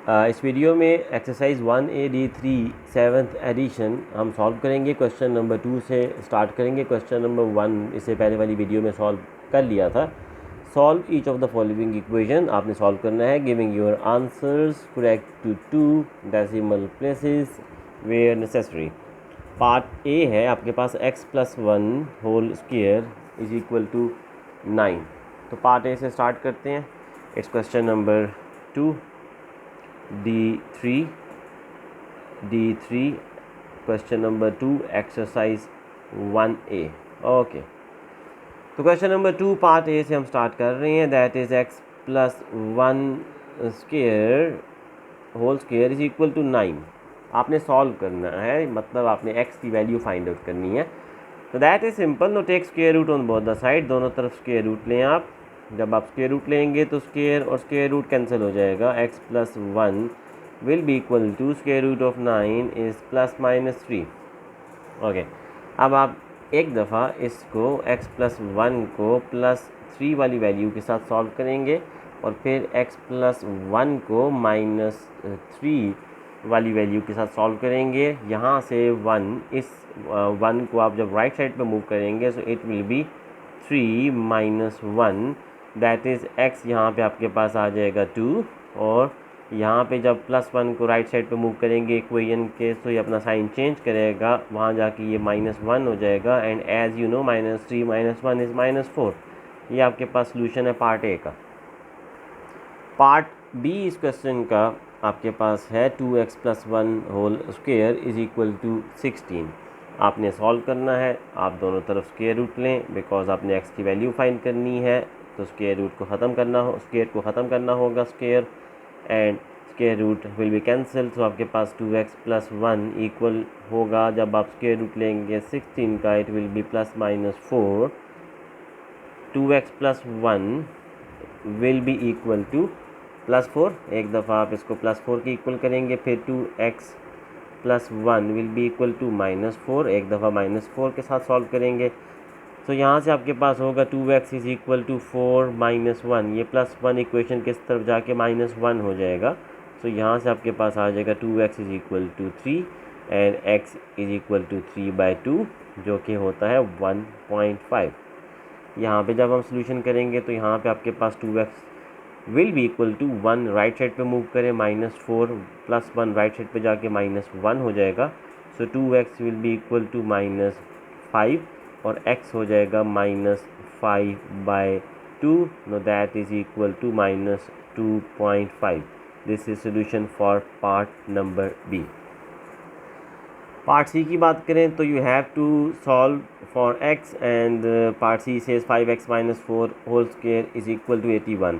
इस वीडियो में exercise 1AD3 7th addition हम सॉल्व करेंगे। क्वेश्चन नंबर 2 से स्टार्ट करेंगे। क्वेश्चन नंबर 1 इससे पहले वाली वीडियो में सॉल्व कर लिया था। Solve each of the following equation, आपने सॉल्व करना है giving your answers correct to 2 decimal places where necessary. Part A है आपके पास x+1 whole square is equal to 9। तो पार्ट ए से स्टार्ट करते हैं। It's question number 2 D3 question number 2 exercise 1A। Okay, तो क्वेश्चन नंबर 2 पार्ट ए से हम स्टार्ट कर रहे हैं। That is x+1 square whole square is equal to 9। आपने सॉल्व करना है, मतलब आपने x की वैल्यू फाइंड आउट करनी है। तो that is simple. No take square root on both the side, दोनों तरफ स्क्वायर रूट लें आप। जब आप स्क्वायर रूट लेंगे तो स्क्वायर और स्क्वायर रूट कैंसिल हो जाएगा। x+1 will be equal to square root of 9 is +-3। Okay, अब आप एक दफ़ा इसको x+1 को +3 वाली वैल्यू के साथ सॉल्व करेंगे और फिर x+1 को -3 वाली वैल्यू के साथ सॉल्व करेंगे। यहाँ से 1, इस 1 को आप जब राइट साइड पे मूव करेंगे तो it will B 3 - 1, that is x। यहाँ पे आपके पास आ जाएगा 2, और यहाँ पे जब +1 को राइट साइड पे मूव करेंगे इक्वेशन के, तो ये अपना साइन चेंज करेगा, वहाँ जाके ये -1 हो जाएगा। And as you know -3 - 1 is -4। ये आपके पास सोल्यूशन है पार्ट ए का। पार्ट बी इस क्वेश्चन का आपके पास है 2x+1 whole square is equal to 16। आपने सॉल्व करना है। आप दोनों तरफ स्क्वायर रूट लें, बिकॉज आपने x की वैल्यू फाइंड करनी है। तो स्क्वायर रूट को ख़त्म करना हो, स्क्वायर को ख़त्म करना होगा square, and square root will be cancel. तो आपके पास 2x+1 इक्वल होगा, जब आप स्क्वायर रूट लेंगे 16 का, it will be +-4। 2x+1 will be equal to +4। एक दफ़ा आप इसको +4 के इक्वल करेंगे, फिर 2x+1 will be equal to -4। एक दफ़ा -4 के साथ सॉल्व करेंगे। तो यहाँ से आपके पास होगा 2x इज़ इक्वल टू 4 - 1। ये +1 इक्वेशन किस तरफ जाके -1 हो जाएगा। तो यहाँ से आपके पास आ जाएगा 2x is equal to 3 and x is equal to 3/2, जो कि होता है 1.5। यहाँ पे जब हम सोल्यूशन करेंगे तो यहाँ पे आपके पास 2x will be equal to 1, right side पे मूव करें, -4 + 1 राइट साइड पे जाके -1 हो जाएगा। So 2x will be equal to -5 और x हो जाएगा -5/2। No that is equal to -2.5। This is solution for part number B. Part C की बात करें तो you have to solve for x, and part C says 5x - 4 whole square is equal to 81।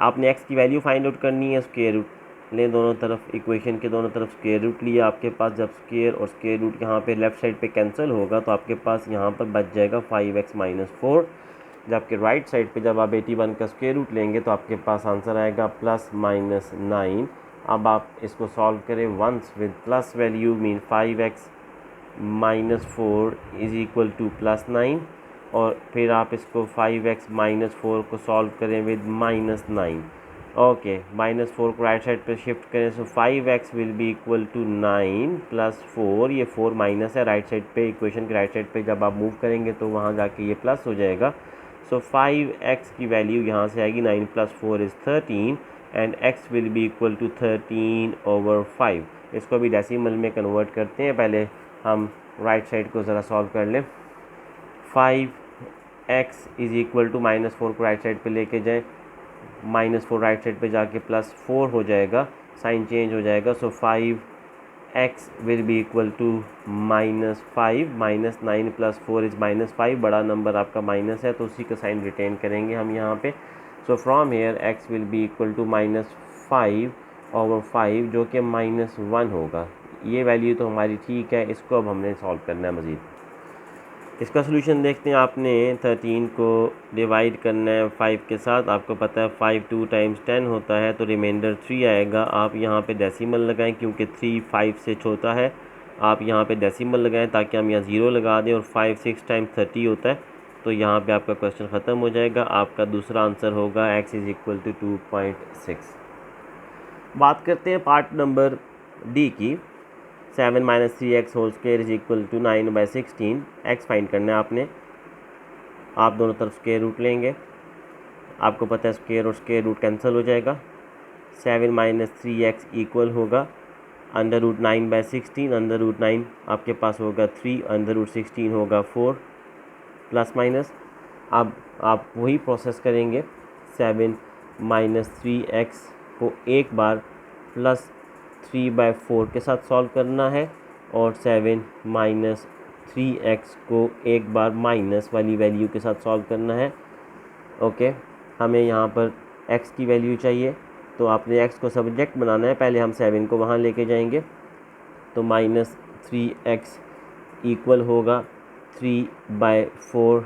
आपने x की value find out करनी है। Square root लें दोनों तरफ, इक्वेशन के दोनों तरफ स्क्वायर रूट लिया आपके पास। जब स्क्वायर और स्क्वायर रूट यहाँ पे लेफ्ट साइड पे कैंसिल होगा तो आपके पास यहाँ पर बच जाएगा 5x - 4। जबकि राइट साइड पे जब आप 81 का स्क्वायर रूट लेंगे तो आपके पास आंसर आएगा +-9। अब आप इसको सॉल्व करें once with plus value, mean 5x - 4 is equal to +9, और फिर आप इसको 5x - 4 को सॉल्व करें विद -9। ओके, -4 को राइट साइड पे शिफ्ट करें, so 5x will be equal to 9 + 4। ये 4 माइनस है राइट साइड पे, इक्वेशन के राइट साइड पे जब आप मूव करेंगे तो वहाँ जाके ये प्लस हो जाएगा। सो 5x की वैल्यू यहाँ से आएगी 9 + 4 is 13, and x will be equal to 13/5। इसको अभी डेसिमल में कन्वर्ट करते हैं। पहले हम राइट साइड को ज़रा सॉल्व कर लें। 5x इज़ इक्वल टू -4 को राइट साइड पे लेके जाएं, -4 राइट साइड पे जाके +4 हो जाएगा, साइन चेंज हो जाएगा। So 5x will be equal to -5, -9 + 4 is -5। बड़ा नंबर आपका माइनस है तो उसी का साइन रिटेन करेंगे हम यहाँ पे। So from here x will be equal to -5/5, जो कि -1 होगा। ये वैल्यू तो हमारी ठीक है। इसको अब हमने सॉल्व करना है मज़ीद। इसका सोल्यूशन देखते हैं। आपने 13 को डिवाइड करना है 5 के साथ। आपको पता है 5 2 × 10 होता है, तो रिमाइंडर 3 आएगा। आप यहाँ पे डेसिमल लगाएं, क्योंकि 3 5 से छोटा है। आप यहाँ पे डेसिमल लगाएं ताकि हम यहाँ 0 लगा दें, और 5 6 × 30 होता है। तो यहाँ पे आपका क्वेश्चन ख़त्म हो जाएगा। आपका दूसरा आंसर होगा x इज़ इक्वल टू 2.6। बात करते हैं पार्ट नंबर डी की। 7 - 3x whole square is equal to 9/16। X find करना है आपने। आप दोनों तरफ स्क्वायर रूट लेंगे, आपको पता है स्क्वायर और स्क्वायर रूट कैंसिल हो जाएगा। 7 - 3x इक्वल होगा √9/16। √9 आपके पास होगा 3, √16 होगा 4 प्लस माइनस। अब आप वही प्रोसेस करेंगे। 7 - 3x को एक बार प्लस 3/4 के साथ सॉल्व करना है और 7 - 3x को एक बार माइनस वाली वैल्यू के साथ सॉल्व करना है। ओके, हमें यहाँ पर x की वैल्यू चाहिए, तो आपने x को सब्जेक्ट बनाना है। पहले हम 7 को वहाँ लेके जाएंगे, तो -3x इक्वल होगा 3/4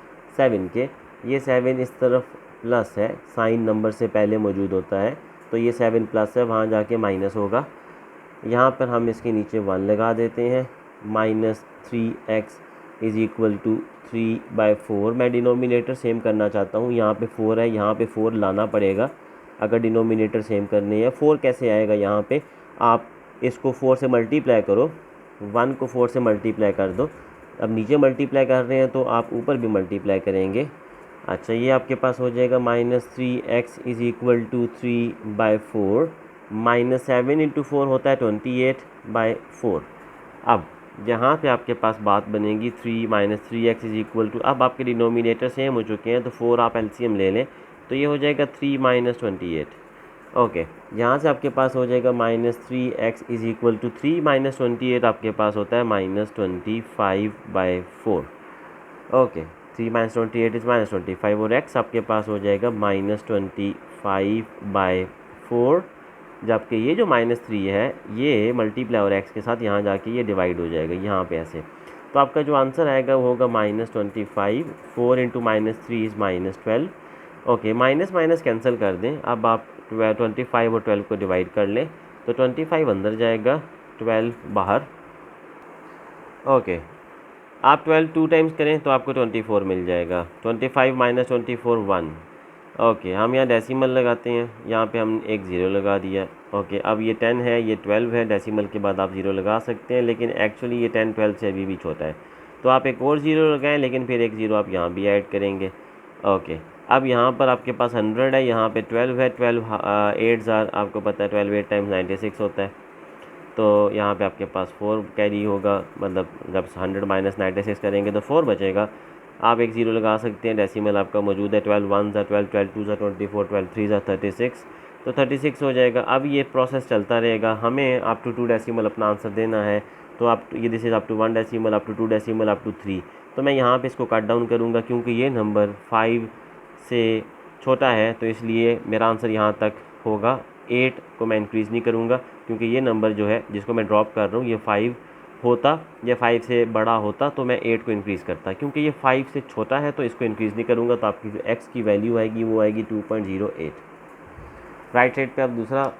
- 7 के। ये 7 इस तरफ प्लस है, साइन नंबर से पहले मौजूद होता है, तो ये 7 प्लस है, वहाँ जाके माइनस होगा। यहाँ पर हम इसके नीचे 1 लगा देते हैं। -3x is equal to 3/4। मैं डिनोमिनेटर सेम करना चाहता हूँ, यहाँ पे 4 है, यहाँ पे 4 लाना पड़ेगा अगर डिनोमिनेटर सेम करनी है। 4 कैसे आएगा यहाँ पे, आप इसको 4 से मल्टीप्लाई करो, 1 को 4 से मल्टीप्लाई कर दो। अब नीचे मल्टीप्लाई कर रहे हैं तो आप ऊपर भी मल्टीप्लाई करेंगे। अच्छा, ये आपके पास हो जाएगा -3x इज़ इक्वल टू 3/4। -7 × 4 होता है 28/4। अब यहाँ पे आपके पास बात बनेगी 3 - 3x इज़ इक्वल टू, अब आपके डिनोमिनेटर सेम हो चुके हैं तो 4 आप एलसीएम ले लें, तो ये हो जाएगा 3 - 28। ओके, यहाँ से आपके पास हो जाएगा -3x इज़ इक्वल टू 3 - 28 आपके पास होता है -25/4। ओके, 3 - 28 इज़ -25 और x आपके पास हो जाएगा -25/4। जबकि ये जो -3 है ये मल्टीप्लाई और x के साथ यहाँ जाके ये डिवाइड हो जाएगा यहाँ पे ऐसे। तो आपका जो आंसर आएगा वो होगा -25। 4 × -3 is -12। Okay, minus minus cancel कर दें। अब आप 25 और 12 को डिवाइड कर लें, तो 25 अंदर जाएगा, 12 बाहर। ओके, आप 12 2 टाइम्स करें तो आपको 24 मिल जाएगा। 25 - 24 1। ओके, हम यहाँ डेसिमल लगाते हैं, यहाँ पे हम एक ज़ीरो लगा दिया। ओके, अब ये 10 है, ये 12 है, डेसिमल के बाद आप ज़ीरो लगा सकते हैं, लेकिन एक्चुअली ये 10 12 से अभी भी छोटा है, तो आप एक और ज़ीरो लगाएं, लेकिन फिर एक ज़ीरो आप यहाँ भी ऐड करेंगे। ओके, अब यहाँ पर आपके पास 100 है, यहाँ पे 12 है, 12 8 आपको पता है 12 8 टाइम्स 96 होता है, तो यहाँ पे आपके पास 4 कैरी होगा, मतलब जब 100 - 96 करेंगे तो 4 बचेगा। आप एक ज़ीरो लगा सकते हैं, डेसिमल आपका मौजूद है। 12 1 12, 12 2 24, 12 3 36, तो 36 हो जाएगा। अब ये प्रोसेस चलता रहेगा, हमें अप टू 2 डेसिमल अपना आंसर देना है, तो आप ये this is up to 1 decimal, up to 2 decimal, up to 3। तो मैं यहाँ पे इसको कट डाउन करूँगा, क्योंकि ये नंबर 5 से छोटा है, तो इसलिए मेरा आंसर यहाँ तक होगा। 8 को मैं इंक्रीज़ नहीं करूँगा, क्योंकि ये नंबर जो है जिसको मैं ड्रॉप कर रहा हूँ, ये 5 होता या 5 से बड़ा होता तो मैं 8 को इंक्रीज़ करता, क्योंकि ये 5 से छोटा है तो इसको इंक्रीज़ नहीं करूँगा, तो आपकी जो x की वैल्यू आएगी वो आएगी 2.08। राइट साइड पे आप दूसरा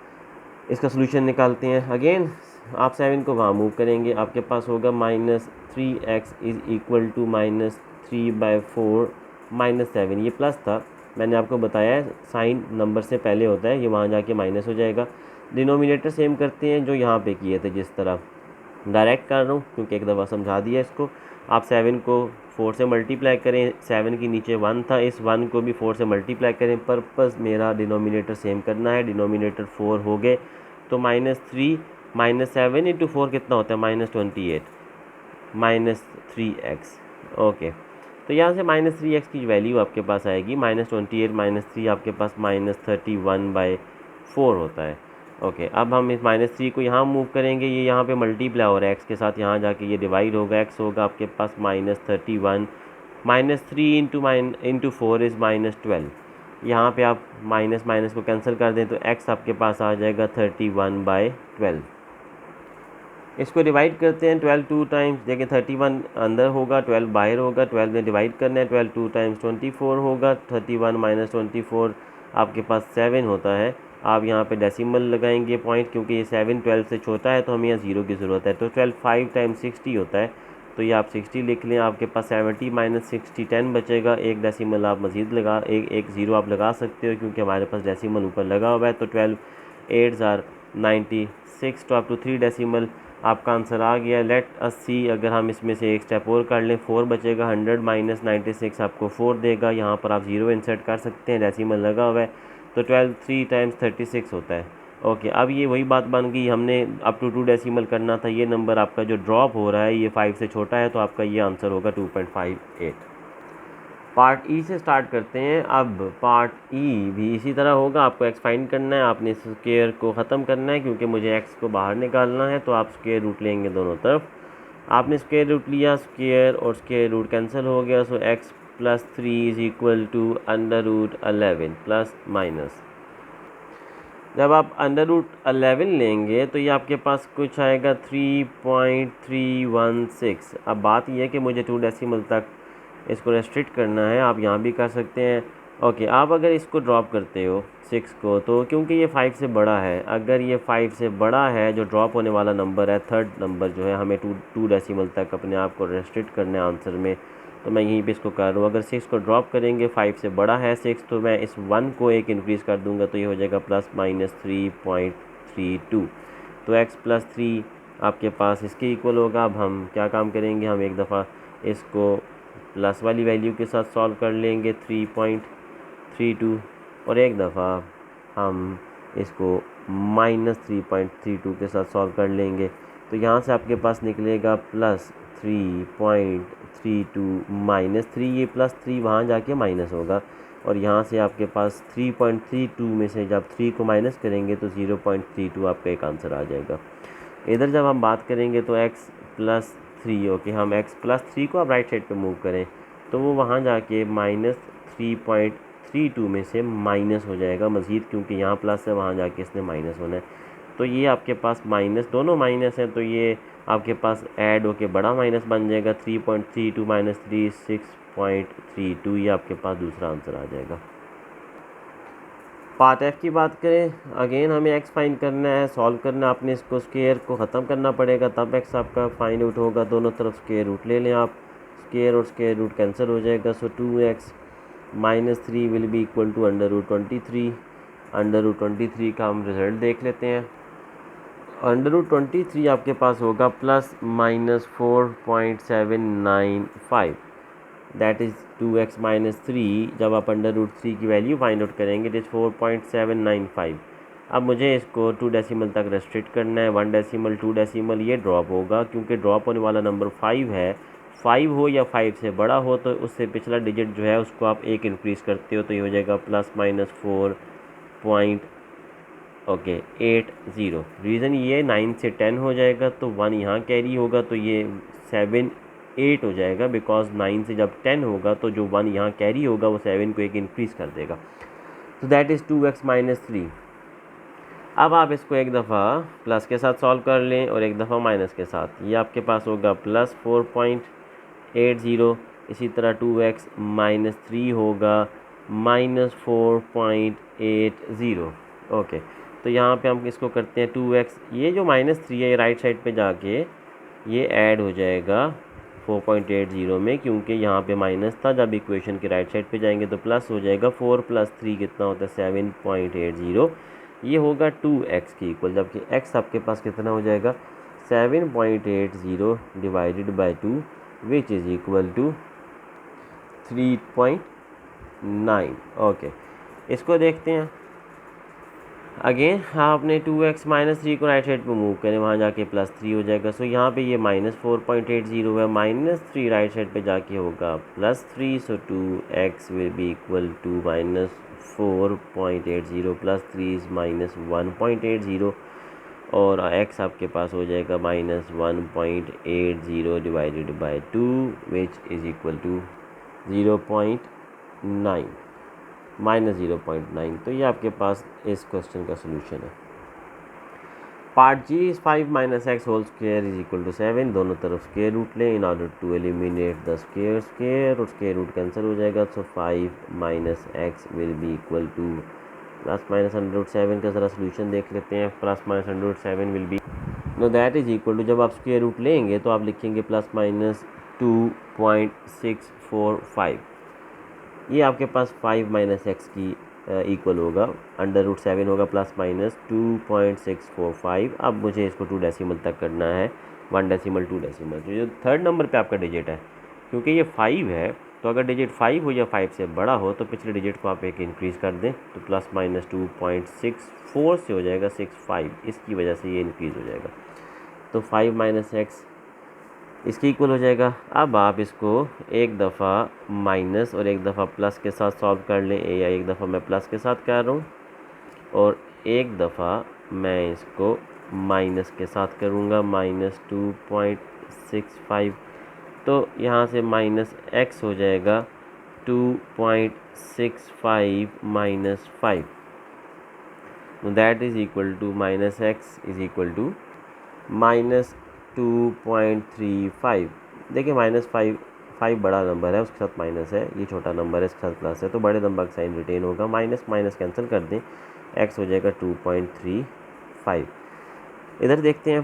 इसका सोल्यूशन निकालते हैं। अगेन आप 7 को वहाँ मूव करेंगे, आपके पास होगा -3x इज़ इक्वल टू -3/4 -7। ये प्लस था, मैंने आपको बताया है साइन नंबर से पहले होता है, ये वहाँ जाके माइनस हो जाएगा। डिनोमिनेटर सेम करते हैं जो यहाँ पे किए थे, जिस तरह डायरेक्ट कर रहा हूँ क्योंकि एक दफ़ा समझा दिया इसको। आप 7 को 4 से मल्टीप्लाई करें, 7 के नीचे 1 था, इस 1 को भी 4 से मल्टीप्लाई करें। पर्पस मेरा डिनोमिनेटर सेम करना है, डिनोमिनेटर 4 हो गए, तो -3 - 7 × 4 कितना होता है, -28 -3x। ओके, तो यहाँ से -3x की वैल्यू आपके पास आएगी -28 - 3 आपके पास -31/4 होता है। ओके, अब हम इस -3 को यहाँ मूव करेंगे, ये यहाँ पे मल्टीप्लाई हो रहा है x के साथ, यहाँ जाके ये डिवाइड होगा, x होगा आपके पास -31 -3 × 4 इज़ -12। यहाँ पे आप माइनस माइनस को कैंसिल कर दें तो x आपके पास आ जाएगा 31/12। इसको डिवाइड करते हैं 12 2 टाइम्स, देखिए 31 अंदर होगा, 12 बाहर होगा, 12 में डिवाइड करना है, 12 2 टाइम्स 24 होगा, 31 - 24 आपके पास 7 होता है। आप यहाँ पे डेसिमल लगाएंगे पॉइंट, क्योंकि ये 7 12 से छोटा है तो हमें यहाँ ज़ीरो की ज़रूरत है, तो 12 5 टाइम्स 60 होता है, तो ये आप 60 लिख लें। आपके पास 70 - 60 10 बचेगा, एक डेसिमल आप मज़ीद लगा, एक ज़ीरो आप लगा सकते हो, क्योंकि हमारे पास डेसिमल ऊपर लगा हुआ है, तो 12 8s are 96 तो अप टू 3 डेसिमल आपका आंसर आ गया। लेट अस सी, अगर हम इसमें से एक स्टेप और कर लें, 4 बचेगा, 100 माइनस 96 आपको 4 देगा। यहाँ पर आप 0 इंसर्ट कर सकते हैं, डेसिमल लगा हुआ है, तो 12 3 टाइम्स 36 होता है। ओके, अब ये वही बात बन गई, हमने अप टू 2 डेसिमल करना था। ये नंबर आपका जो ड्रॉप हो रहा है ये 5 से छोटा है, तो आपका ये आंसर होगा 2.58। पार्ट ई से स्टार्ट करते हैं। अब पार्ट ई भी इसी तरह होगा, आपको एक्स फाइंड करना है, आपने स्क्वायर को ख़त्म करना है, क्योंकि मुझे एक्स को बाहर निकालना है, तो आप स्क्वायर रूट लेंगे दोनों तरफ। आपने स्क्वायर रूट लिया, स्क्वायर और स्क्वायर रूट कैंसिल हो गया, so x plus 3 is equal to under root 11 plus minus. जब आप अंडर रूट 11 लेंगे तो ये आपके पास कुछ आएगा 3.316। अब बात यह है कि मुझे 2 डेसिमल तक इसको रेस्ट्रिक्ट करना है, आप यहाँ भी कर सकते हैं। ओके, आप अगर इसको ड्रॉप करते हो 6 को, तो क्योंकि ये 5 से बड़ा है, अगर ये 5 से बड़ा है, जो ड्रॉप होने वाला नंबर है, थर्ड नंबर जो है, हमें 2 डेसिमल तक अपने आप को रेस्ट्रिक्ट करना है आंसर में, तो मैं यहीं पे इसको कर रहा हूँ। अगर 6 को ड्रॉप करेंगे, 5 से बड़ा है 6, तो मैं इस 1 को एक इंक्रीज़ कर दूंगा, तो ये हो जाएगा प्लस माइनस 3.32। तो x प्लस 3 आपके पास इसके इक्वल होगा। अब हम क्या काम करेंगे, हम एक दफ़ा इसको प्लस वाली वैल्यू के साथ सॉल्व कर लेंगे 3.32, और एक दफ़ा हम इसको माइनस 3.32 के साथ सॉल्व कर लेंगे। तो यहाँ से आपके पास निकलेगा प्लस 3.32 माइनस 3, ये प्लस 3 वहाँ जाके माइनस होगा, और यहाँ से आपके पास 3.32 में से जब 3 को माइनस करेंगे तो 0.32 आपका एक आंसर आ जाएगा। इधर जब हम बात करेंगे तो x प्लस 3, ओके, हम x प्लस 3 को आप राइट साइड पे मूव करें तो वो वहाँ जाके माइनस 3.32 में से माइनस हो जाएगा मज़ीद, क्योंकि यहाँ प्लस है, वहाँ जाके इसने माइनस होना है। तो ये आपके पास माइनस, दोनों माइनस हैं, तो ये आपके पास ऐड होके बड़ा माइनस बन जाएगा। 3.32 माइनस 3 6.32, ये आपके पास दूसरा आंसर आ जाएगा। पार्ट एफ की बात करें, अगेन हमें एक्स फाइंड करना है, सॉल्व करना है, आपने इसको स्क्वायर को ख़त्म करना पड़ेगा, तब एक्स आपका फाइंड आउट होगा। दोनों तरफ स्क्वायर रूट ले लें आप, स्क्वायर और स्क्वायर रूट कैंसिल हो जाएगा, so 2x minus 3 will be equal to under root 23। Under root 23 का हम रिज़ल्ट देख लेते हैं। अंडर रूट 23 आपके पास होगा plus minus 4.795, that is 2x minus 3। जब आप अंडर रूट 3 की वैल्यू फाइंड आउट करेंगे इट इज़ 4.795। अब मुझे इसको 2 डेसिमल तक रेस्ट्रिक्ट करना है, 1 डेसिमल 2 डेसिमल, ये ड्रॉप होगा, क्योंकि ड्रॉप होने वाला नंबर 5 है। 5 हो या 5 से बड़ा हो तो उससे पिछला डिजिट जो है उसको आप एक इंक्रीज़ करते हो, तो ये हो जाएगा प्लस माइनस 4.80। रीज़न ये 9 से 10 हो जाएगा, तो 1 यहाँ कैरी होगा, तो ये 7 8 हो जाएगा, बिकॉज 9 से जब 10 होगा तो जो 1 यहाँ कैरी होगा वो 7 को एक इंक्रीज़ कर देगा। तो दैट इज़ 2x माइनस 3। अब आप इसको एक दफ़ा प्लस के साथ सॉल्व कर लें और एक दफ़ा माइनस के साथ, ये आपके पास होगा प्लस 4.80। इसी तरह 2x माइनस 3 होगा माइनस 4.80। ओके, तो यहाँ पे हम इसको करते हैं 2x, ये जो माइनस 3 है ये राइट साइड पे जाके ये ऐड हो जाएगा 4.80 में, क्योंकि यहाँ पे माइनस था। जब इक्वेशन के राइट साइड पे जाएंगे तो प्लस हो जाएगा। 4 प्लस 3 कितना होता है 7.80, ये होगा 2x की इक्वल, जबकि x आपके पास कितना हो जाएगा 7.80 divided by 2 which is equal to 3.9। Okay, इसको देखते हैं। अगेन आपने 2x माइनस 3 को राइट साइड पे मूव करें, वहाँ जाके प्लस 3 हो जाएगा। सो यहाँ पे ये माइनस 4.80 है, माइनस 3 राइट साइड पे जाके होगा plus 3, so 2x will be equal to minus 4.80 plus 3 is minus 1.80, और x आपके पास हो जाएगा minus 1.80 divided by 2 which is equal to 0.9 minus 0.9। तो ये आपके पास इस क्वेश्चन का सोल्यूशन है। Part G is 5 minus x whole square is equal to 7। दोनों तरफ स्क्वायर रूट लें in order to eliminate the square और स्क्वायर रूट कैंसिल हो जाएगा। So 5 minus x will be equal to plus minus under root 7 का ज़रा solution देख लेते हैं। Plus minus under root 7 will be no that is equal to, जब आप स्क्वायर रूट लेंगे तो आप लिखेंगे प्लस माइनस 2.645। ये आपके पास 5 माइनस एक्स की इक्वल होगा √7 होगा प्लस माइनस 2.645। अब मुझे इसको 2 डेसिमल तक करना है, 1 डेसिमल 2 डेसिमल। तो जो थर्ड नंबर पे आपका डिजिट है, क्योंकि ये 5 है, तो अगर डिजिट 5 हो या 5 से बड़ा हो तो पिछले डिजिट को आप एक इंक्रीज़ कर दें, तो प्लस माइनस 2.64 से हो जाएगा 65, इसकी वजह से ये इंक्रीज़ हो जाएगा। तो 5 माइनस एक्स इसके इक्वल हो जाएगा। अब आप इसको एक दफ़ा माइनस और एक दफ़ा प्लस के साथ सॉल्व कर लें, या एक दफ़ा मैं प्लस के साथ कर रहा हूँ और एक दफ़ा मैं इसको माइनस के साथ करूँगा, माइनस 2.65। तो यहाँ से माइनस एक्स हो जाएगा 2.65 minus 5, that is equal to minus x is equal to minus 2.35। देखिए माइनस 5 बड़ा नंबर है, उसके साथ माइनस है, ये छोटा नंबर है, इसके साथ प्लस है, तो बड़े नंबर का साइन रिटेन होगा। माइनस माइनस कैंसिल कर दें, x हो जाएगा 2.35। इधर देखते हैं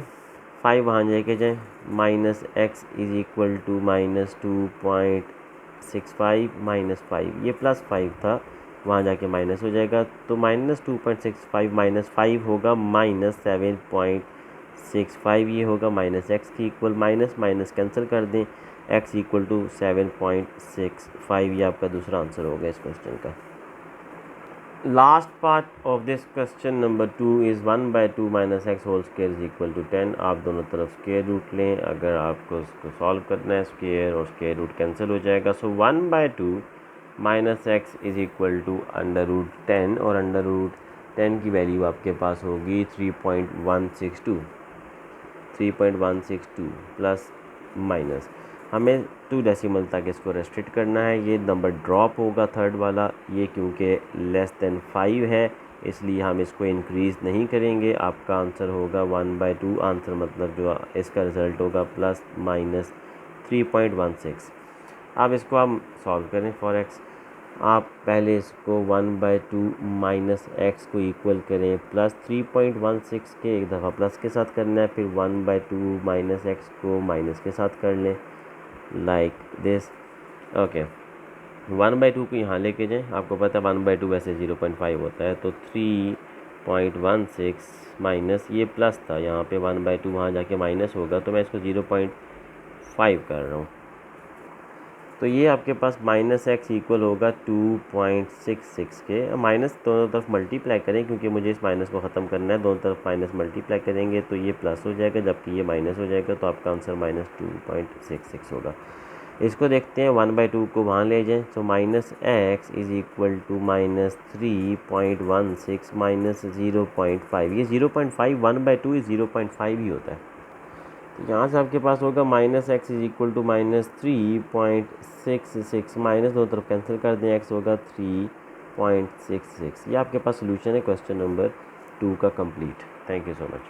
5 वहाँ लेके जाएँ, minus x is equal to minus 2.65 minus 5, ये प्लस 5 था, वहाँ जाके माइनस हो जाएगा। तो माइनस 2.65 माइनस 5 होगा माइनस 7.65, ये होगा माइनस एक्स की इक्वल। माइनस माइनस कैंसिल कर दें, x इक्वल टू 7.65, ये आपका दूसरा आंसर होगा इस क्वेश्चन का। Last part of this question number 2 is 1/2 minus x whole square is equal to 10। आप दोनों तरफ स्क्वायर रूट लें, अगर आपको उसको सॉल्व करना है स्क्वायर और स्क्वायर रूट कैंसिल हो जाएगा। So 1/2 minus x is equal to √10, और √10 की वैल्यू आपके पास होगी 3.162 प्लस माइनस, हमें 2 डेसिमल तक इसको रेस्ट्रिक्ट करना है। ये नंबर ड्रॉप होगा थर्ड वाला, ये क्योंकि लेस देन 5 है इसलिए हम इसको इंक्रीज़ नहीं करेंगे। आपका आंसर होगा 1/2, आंसर मतलब जो इसका रिज़ल्ट होगा प्लस माइनस 3.16। अब इसको हम सॉल्व करें फॉर एक्स। आप पहले इसको 1/2 माइनस एक्स को इक्वल करें प्लस 3.16 के, एक दफ़ा प्लस के साथ करना है, फिर 1/2 माइनस एक्स को माइनस के साथ कर लें लाइक दिस। ओके, 1/2 को यहाँ लेके जाएं, आपको पता है 1/2 वैसे 0.5 होता है, तो 3.16 माइनस ये प्लस था, यहाँ पे 1/2 वहाँ जाके माइनस होगा, तो मैं इसको 0.5 कर रहा हूँ। तो ये आपके पास माइनस एक्स इक्वल होगा 2.66 के। माइनस दोनों तरफ मल्टीप्लाई करें, क्योंकि मुझे इस माइनस को ख़त्म करना है, दोनों तरफ माइनस मल्टीप्लाई करेंगे तो ये प्लस हो जाएगा, जबकि ये माइनस हो जाएगा, तो आपका आंसर माइनस 2.66 होगा। इसको देखते हैं 1/2 को वहाँ ले जाएं, तो minus x is equal to minus 3.16 minus 0.5, ये 0.5 1/2 इज़ 0.5 ही होता है। यहाँ से आपके पास होगा minus x is equal to minus 3.66, minus दो तरफ कैंसिल कर दें, एक्स होगा 3.66। ये आपके पास सोल्यूशन है क्वेश्चन नंबर 2 का complete. Thank you so much.